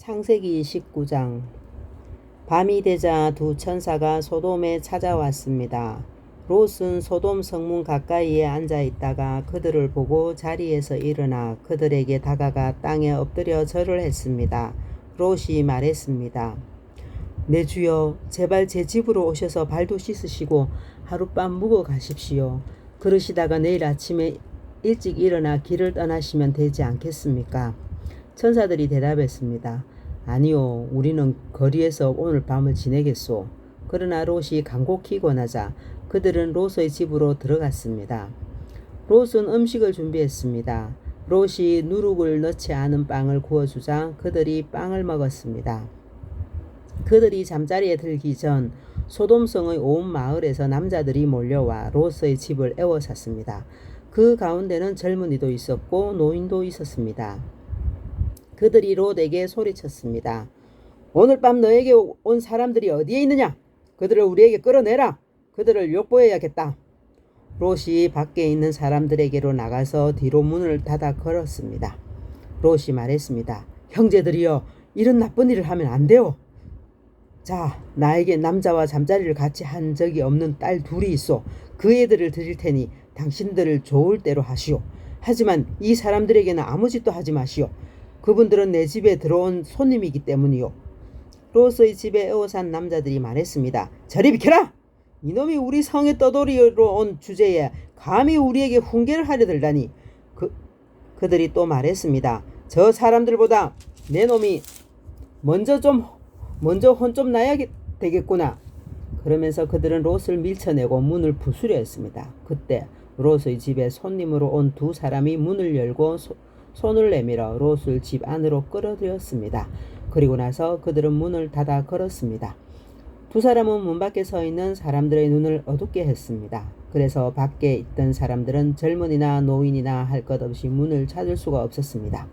창세기 19장. 밤이 되자 두 천사가 소돔에 찾아왔습니다. 롯은 소돔 성문 가까이에 앉아 있다가 그들을 보고 자리에서 일어나 그들에게 다가가 땅에 엎드려 절을 했습니다. 롯이 말했습니다. 내 주여, 제발 제 집으로 오셔서 발도 씻으시고 하룻밤 묵어 가십시오. 그러시다가 내일 아침에 일찍 일어나 길을 떠나시면 되지 않겠습니까? 천사들이 대답했습니다. 아니요, 우리는 거리에서 오늘 밤을 지내겠소. 그러나 롯이 간곡히 권하자 그들은 롯의 집으로 들어갔습니다. 롯은 음식을 준비했습니다. 롯이 누룩을 넣지 않은 빵을 구워주자 그들이 빵을 먹었습니다. 그들이 잠자리에 들기 전 소돔성의 온 마을에서 남자들이 몰려와 롯의 집을 에워쌌습니다. 그 가운데는 젊은이도 있었고 노인도 있었습니다. 그들이 롯에게 소리쳤습니다. 오늘 밤 너에게 온 사람들이 어디에 있느냐? 그들을 우리에게 끌어내라. 그들을 욕보해야겠다. 롯이 밖에 있는 사람들에게로 나가서 뒤로 문을 닫아 걸었습니다. 롯이 말했습니다. 형제들이여, 이런 나쁜 일을 하면 안 돼요. 자, 나에게 남자와 잠자리를 같이 한 적이 없는 딸 둘이 있어. 그 애들을 드릴 테니 당신들을 좋을 대로 하시오. 하지만 이 사람들에게는 아무 짓도 하지 마시오. 그분들은 내 집에 들어온 손님이기 때문이요. 롯의 집에 에워싼 남자들이 말했습니다. 저리 비켜라! 이놈이 우리 성에 떠돌이로 온 주제에 감히 우리에게 훈계를 하려 들다니. 그들이 또 말했습니다. 저 사람들보다 내 놈이 먼저 혼 좀 나야 되겠구나. 그러면서 그들은 롯을 밀쳐내고 문을 부수려 했습니다. 그때 롯의 집에 손님으로 온 두 사람이 문을 열고 손을 내밀어 롯을 집 안으로 끌어들였습니다. 그리고 나서 그들은 문을 닫아 걸었습니다. 두 사람은 문 밖에 서 있는 사람들의 눈을 어둡게 했습니다. 그래서 밖에 있던 사람들은 젊은이나 노인이나 할 것 없이 문을 찾을 수가 없었습니다.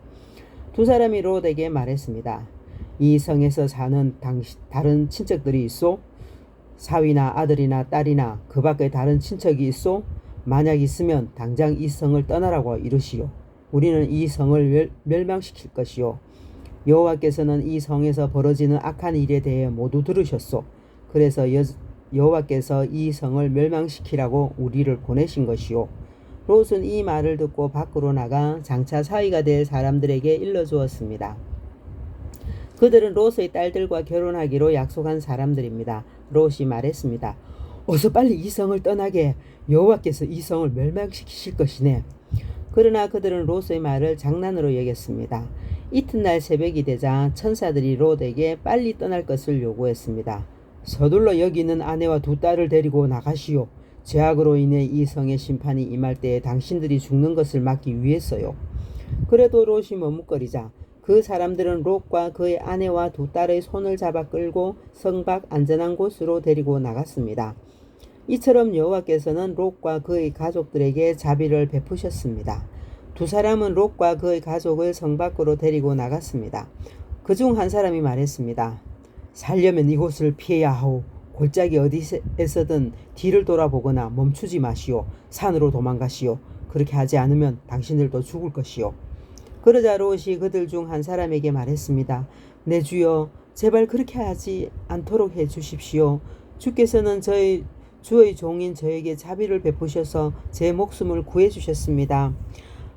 두 사람이 롯에게 말했습니다. 이 성에서 사는 다른 친척들이 있소? 사위나 아들이나 딸이나 그 밖에 다른 친척이 있소? 만약 있으면 당장 이 성을 떠나라고 이르시오. 우리는 이 성을 멸망시킬 것이요. 여호와께서는 이 성에서 벌어지는 악한 일에 대해 모두 들으셨소. 그래서 여호와께서 이 성을 멸망시키라고 우리를 보내신 것이요. 롯은 이 말을 듣고 밖으로 나가 장차 사위가 될 사람들에게 일러주었습니다. 그들은 롯의 딸들과 결혼하기로 약속한 사람들입니다. 롯이 말했습니다. 어서 빨리 이 성을 떠나게. 여호와께서 이 성을 멸망시키실 것이네. 그러나 그들은 롯의 말을 장난으로 여겼습니다. 이튿날 새벽이 되자 천사들이 롯에게 빨리 떠날 것을 요구했습니다. 서둘러 여기 있는 아내와 두 딸을 데리고 나가시오. 죄악으로 인해 이 성의 심판이 임할 때에 당신들이 죽는 것을 막기 위해서요. 그래도 롯이 머뭇거리자 그 사람들은 롯과 그의 아내와 두 딸의 손을 잡아 끌고 성 밖 안전한 곳으로 데리고 나갔습니다. 이처럼 여호와께서는 롯과 그의 가족들에게 자비를 베푸셨습니다. 두 사람은 롯과 그의 가족을 성 밖으로 데리고 나갔습니다. 그중 한 사람이 말했습니다. 살려면 이곳을 피해야 하오. 골짜기 어디에서든 뒤를 돌아보거나 멈추지 마시오. 산으로 도망가시오. 그렇게 하지 않으면 당신들도 죽을 것이오. 그러자 롯이 그들 중 한 사람에게 말했습니다. 내 주여, 제발 그렇게 하지 않도록 해 주십시오. 주께서는 주의 종인 저에게 자비를 베푸셔서 제 목숨을 구해 주셨습니다.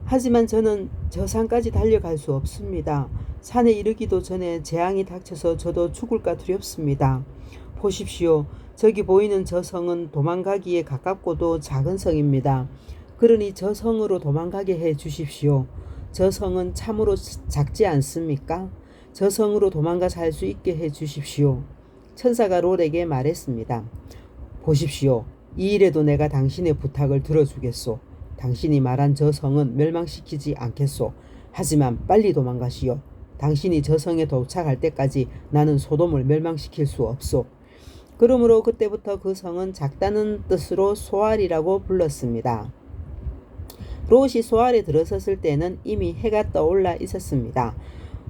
하지만 저는 저 산까지 달려갈 수 없습니다. 산에 이르기도 전에 재앙이 닥쳐서 저도 죽을까 두렵습니다. 보십시오. 저기 보이는 저 성은 도망가기에 가깝고도 작은 성입니다. 그러니 저 성으로 도망가게 해 주십시오. 저 성은 참으로 작지 않습니까? 저 성으로 도망가 살 수 있게 해 주십시오. 천사가 롯에게 말했습니다. 보십시오. 이 일에도 내가 당신의 부탁을 들어주겠소. 당신이 말한 저 성은 멸망시키지 않겠소. 하지만 빨리 도망가시오. 당신이 저 성에 도착할 때까지 나는 소돔을 멸망시킬 수 없소. 그러므로 그때부터 그 성은 작다는 뜻으로 소알이라고 불렀습니다. 롯이 소알에 들어섰을 때는 이미 해가 떠올라 있었습니다.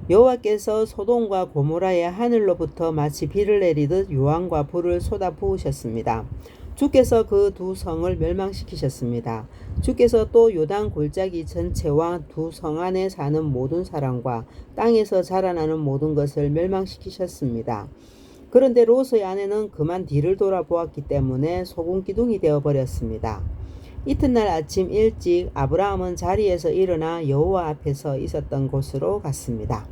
여호와께서 소돔과 고모라의 하늘로부터 마치 비를 내리듯 유황과 불을 쏟아 부으셨습니다. 주께서 그 두 성을 멸망시키셨습니다. 주께서 또 요단 골짜기 전체와 두 성 안에 사는 모든 사람과 땅에서 자라나는 모든 것을 멸망시키셨습니다. 그런데 롯의 아내는 그만 뒤를 돌아보았기 때문에 소금 기둥이 되어버렸습니다. 이튿날 아침 일찍 아브라함은 자리에서 일어나 여호와 앞에서 있었던 곳으로 갔습니다.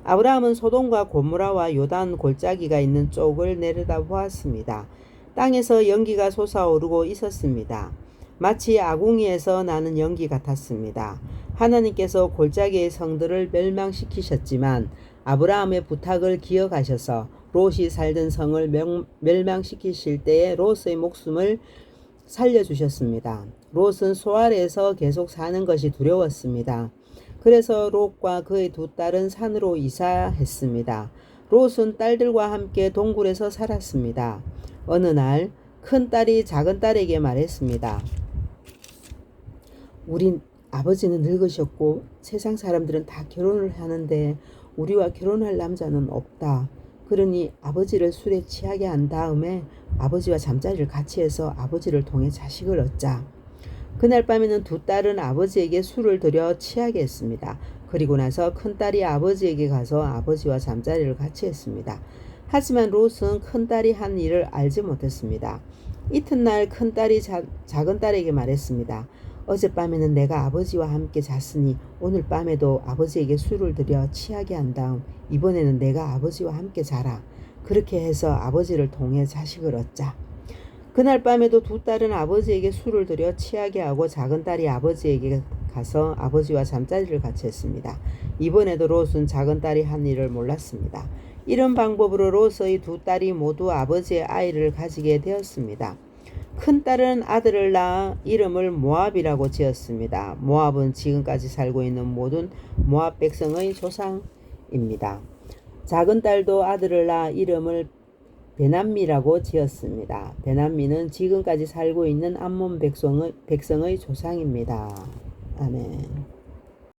아브라함은 소돔과 고모라와 요단 골짜기가 있는 쪽을 내려다보았습니다. 땅에서 연기가 솟아오르고 있었습니다. 마치 아궁이에서 나는 연기 같았습니다. 하나님께서 골짜기의 성들을 멸망시키셨지만 아브라함의 부탁을 기억하셔서 롯이 살던 성을 멸망시키실 때에 롯의 목숨을 살려주셨습니다. 롯은 소 아래에서 계속 사는 것이 두려웠습니다. 그래서 롯과 그의 두 딸은 산으로 이사했습니다. 롯은 딸들과 함께 동굴에서 살았습니다. 어느 날 큰 딸이 작은 딸에게 말했습니다. 우리 아버지는 늙으셨고 세상 사람들은 다 결혼을 하는데 우리와 결혼할 남자는 없다. 그러니 아버지를 술에 취하게 한 다음에 아버지와 잠자리를 같이 해서 아버지를 통해 자식을 얻자. 그날 밤에는 두 딸은 아버지에게 술을 들여 취하게 했습니다. 그리고 나서 큰딸이 아버지에게 가서 아버지와 잠자리를 같이 했습니다. 하지만 롯은 큰딸이 한 일을 알지 못했습니다. 이튿날 큰딸이 작은 딸에게 말했습니다. 어젯밤에는 내가 아버지와 함께 잤으니 오늘 밤에도 아버지에게 술을 들여 취하게 한 다음 이번에는 내가 아버지와 함께 자라. 그렇게 해서 아버지를 통해 자식을 얻자. 그날 밤에도 두 딸은 아버지에게 술을 들여 취하게 하고 작은 딸이 아버지에게 가서 아버지와 잠자리를 같이 했습니다. 이번에도 롯은 작은 딸이 한 일을 몰랐습니다. 이런 방법으로 롯의 두 딸이 모두 아버지의 아이를 가지게 되었습니다. 큰 딸은 아들을 낳아 이름을 모압이라고 지었습니다. 모압은 지금까지 살고 있는 모든 모압 백성의 조상입니다. 작은 딸도 아들을 낳아 이름을 베남미라고 지었습니다. 베남미는 지금까지 살고 있는 암몬 백성의 조상입니다. 아멘.